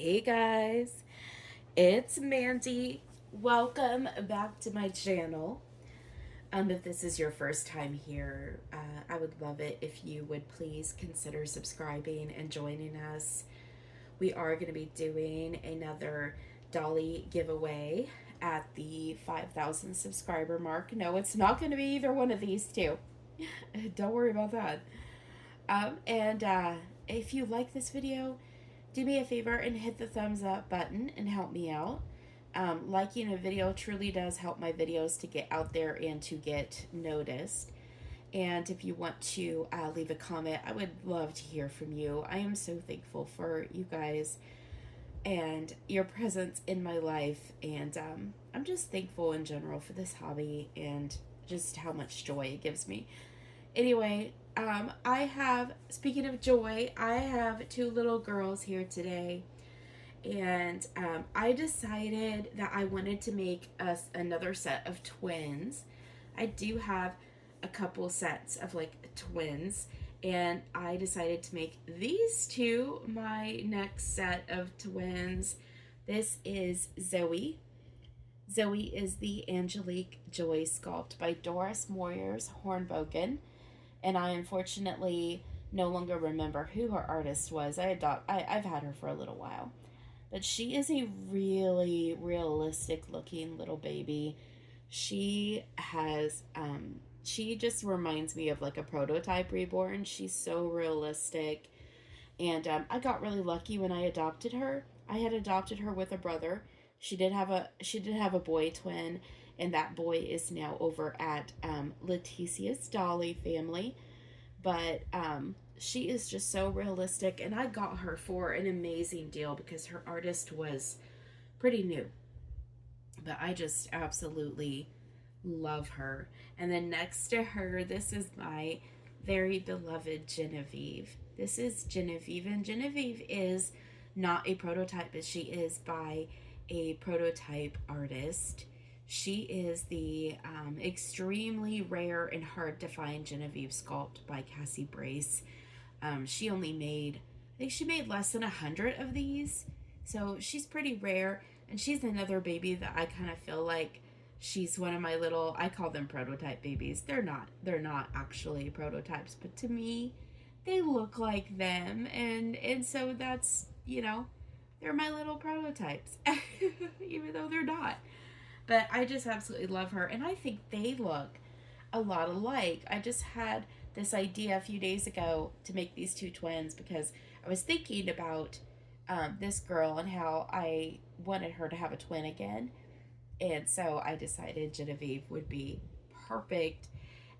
Hey guys, it's Mandy. Welcome back to my channel. If this is your first time here, I would love it if you would please consider subscribing and joining us. We are going to be doing another Dolly giveaway at the 5,000 subscriber mark. No, it's not going to be either one of these two. Don't worry about that. And if you like this video, do me a favor and hit the thumbs up button and help me out. Liking a video truly does help my videos to get out there and to get noticed. And if you want to leave a comment, I would love to hear from you. I am so thankful for you guys and your presence in my life. And I'm just thankful in general for this hobby and just how much joy it gives me. Anyway, speaking of joy, I have two little girls here today. And I decided that I wanted to make us another set of twins. I do have a couple sets of like twins, and I decided to make these two my next set of twins. This is Zoe. Zoe is the Angelique Joy sculpt by Doris Moyers Hornbogen, and I unfortunately no longer remember who her artist was. I've had her for a little while. But she is a really realistic looking little baby. She just reminds me of like a prototype Reborn. She's so realistic. And I got really lucky when I adopted her. I had adopted her with a brother. She did have a boy twin, and that boy is now over at Leticia's Dolly family. But she is just so realistic, and I got her for an amazing deal because her artist was pretty new. But I just absolutely love her. And then next to her, this is my very beloved Genevieve. This is Genevieve, and Genevieve is not a prototype, but she is by a prototype artist. She is the extremely rare and hard to find Genevieve sculpt by Cassie Brace. She only made, I think she made less than 100 of these. So she's pretty rare. And she's another baby that I kind of feel like she's one of my little, I call them prototype babies. They're not actually prototypes, but to me, they look like them. And so that's, they're my little prototypes, even though they're not. But I just absolutely love her, and I think they look a lot alike. I just had this idea a few days ago to make these two twins because I was thinking about this girl and how I wanted her to have a twin again. And so I decided Genevieve would be perfect.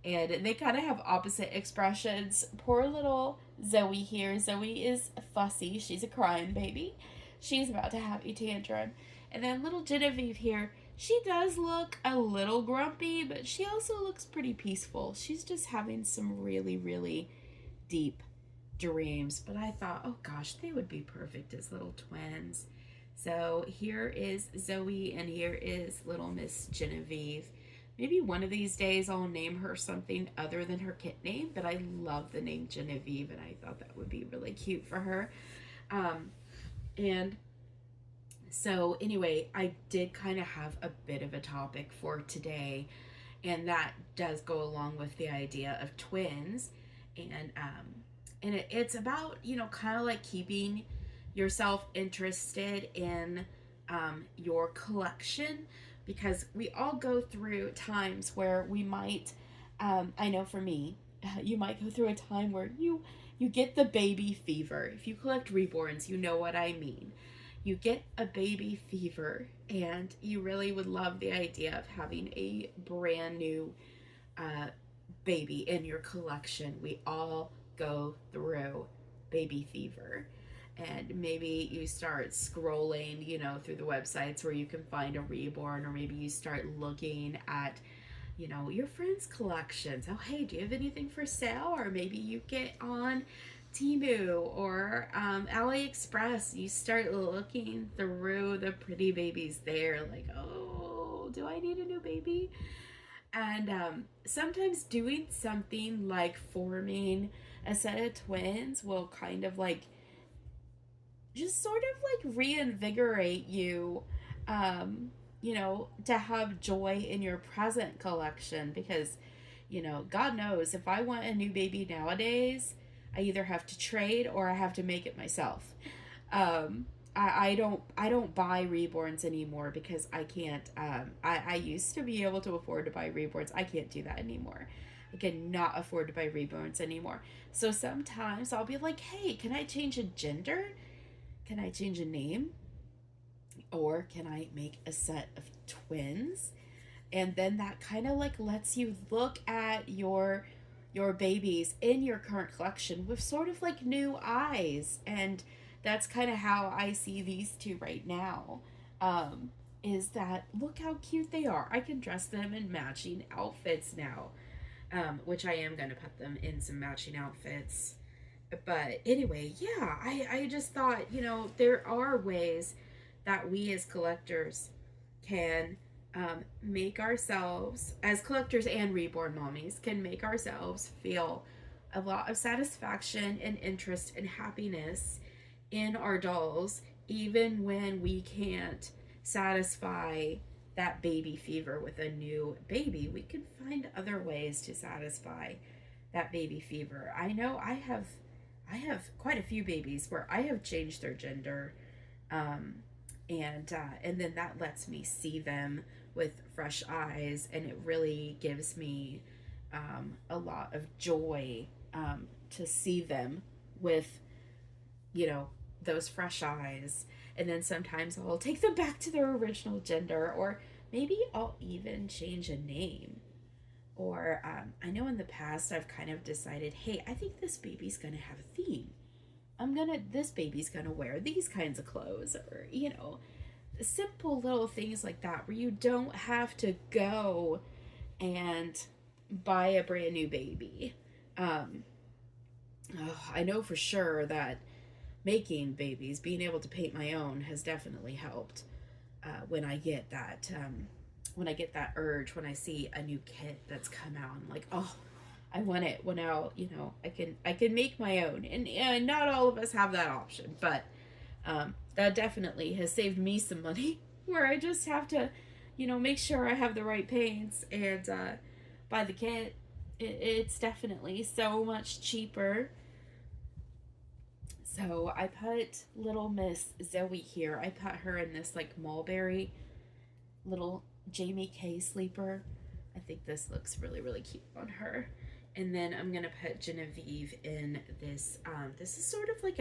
And they kind of have opposite expressions. Poor little Zoe here. Zoe is fussy. She's a crying baby. She's about to have a tantrum. And then little Genevieve here, she does look a little grumpy, but she also looks pretty peaceful. She's just having some really deep dreams. But I thought, oh gosh, they would be perfect as little twins. So here is Zoe, and here is little Miss Genevieve. Maybe one of these days I'll name her something other than her kit name, but I love the name Genevieve, and I thought that would be really cute for her. And so anyway, I did kind of have a bit of a topic for today, and that does go along with the idea of twins. And it's about, kind of like keeping yourself interested in your collection, because we all go through times where we might, I know for me, you might go through a time where you get the baby fever. If you collect reborns, you know what I mean. You get a baby fever, and you really would love the idea of having a brand new baby in your collection. We all go through baby fever. And maybe you start scrolling, through the websites where you can find a reborn, or maybe you start looking at, your friends' collections. Oh, hey, do you have anything for sale? Or maybe you get on Temu or AliExpress. You start looking through the pretty babies there, like, oh, do I need a new baby? And sometimes doing something like forming a set of twins will kind of like just sort of like reinvigorate you, to have joy in your present collection because, God knows if I want a new baby nowadays, I either have to trade or I have to make it myself. Um, I don't buy reborns anymore because I can't. I used to be able to afford to buy reborns. I can't do that anymore. I cannot afford to buy reborns anymore. So sometimes I'll be like, hey, can I change a gender? Can I change a name? Or can I make a set of twins? And then that kind of like lets you look at your babies in your current collection with sort of like new eyes. And that's kind of how I see these two right now. Um, is that look how cute they are. I can dress them in matching outfits now, which I am going to put them in some matching outfits. But anyway, yeah, I just thought, there are ways that we as collectors can make ourselves, as collectors and reborn mommies, can make ourselves feel a lot of satisfaction and interest and happiness in our dolls, even when we can't satisfy that baby fever with a new baby. We can find other ways to satisfy that baby fever. I know I have quite a few babies where I have changed their gender, um, and then that lets me see them with fresh eyes, and it really gives me a lot of joy to see them with you know those fresh eyes. And then sometimes I'll take them back to their original gender, or maybe I'll even change a name. Or I know in the past I've kind of decided, hey, I think this baby's gonna have a theme. This baby's gonna wear these kinds of clothes, or, simple little things like that where you don't have to go and buy a brand new baby. Um, I know for sure that making babies, being able to paint my own, has definitely helped. When I get that urge, when I see a new kit that's come out, I'm like, oh, I want it. When I can make my own, and not all of us have that option, but that definitely has saved me some money, where I just have to, make sure I have the right paints and buy the kit. It's definitely so much cheaper. So I put little Miss Zoe here. I put her in this like mulberry little Jamie K sleeper. I think this looks really, really cute on her. And then I'm gonna put Genevieve in this. This is sort of like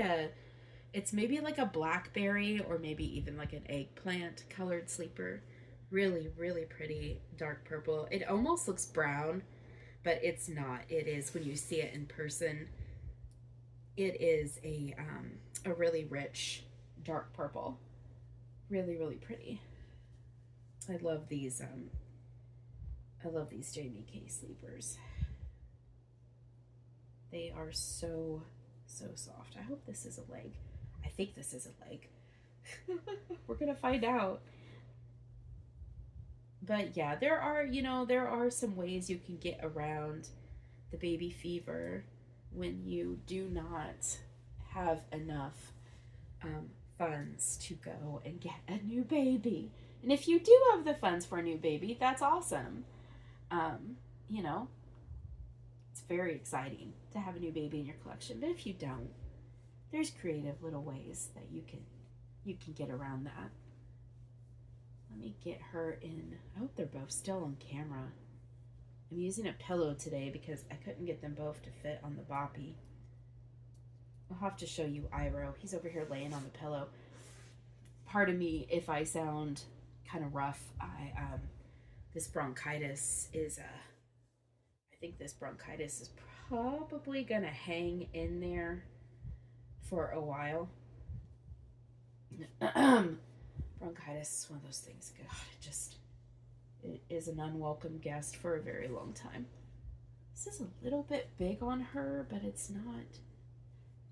it's maybe like a blackberry or maybe even like an eggplant colored sleeper. Really, really pretty dark purple. It almost looks brown, but it's not. It is, when you see it in person, it is a really rich dark purple. Really, really pretty. I love these. I love these Jamie K sleepers. They are so, so soft. I hope this is a leg. I think this is a leg. We're gonna find out. But yeah, there are some ways you can get around the baby fever when you do not have enough funds to go and get a new baby. And if you do have the funds for a new baby, that's awesome. Um, you know, it's very exciting to have a new baby in your collection. But if you don't, there's creative little ways that you can get around that. Let me get her in. I hope they're both still on camera. I'm using a pillow today because I couldn't get them both to fit on the boppy. I'll have to show you Iro. He's over here laying on the pillow. Pardon me if I sound kind of rough. This bronchitis is I think this bronchitis is probably gonna hang in there for a while. Bronchitis is one of those things. God, it is an unwelcome guest for a very long time. This is a little bit big on her, but it's not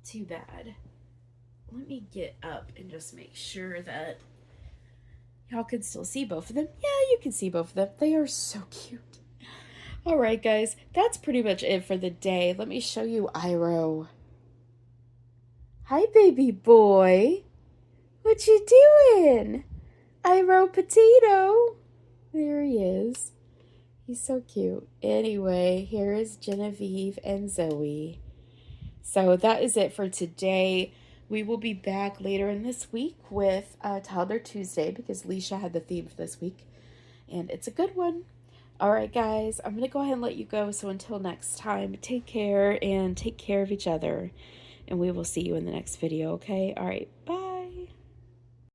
too bad. Let me get up and just make sure that y'all can still see both of them. Yeah, you can see both of them. They are so cute. All right, guys, that's pretty much it for the day. Let me show you Iro. Hi, baby boy. What you doing? I wrote potato. There he is. He's so cute. Anyway, here is Genevieve and Zoe. So that is it for today. We will be back later in this week with Toddler Tuesday because Leisha had the theme for this week. And it's a good one. All right, guys, I'm going to go ahead and let you go. So until next time, take care and take care of each other. And we will see you in the next video, okay? All right, bye.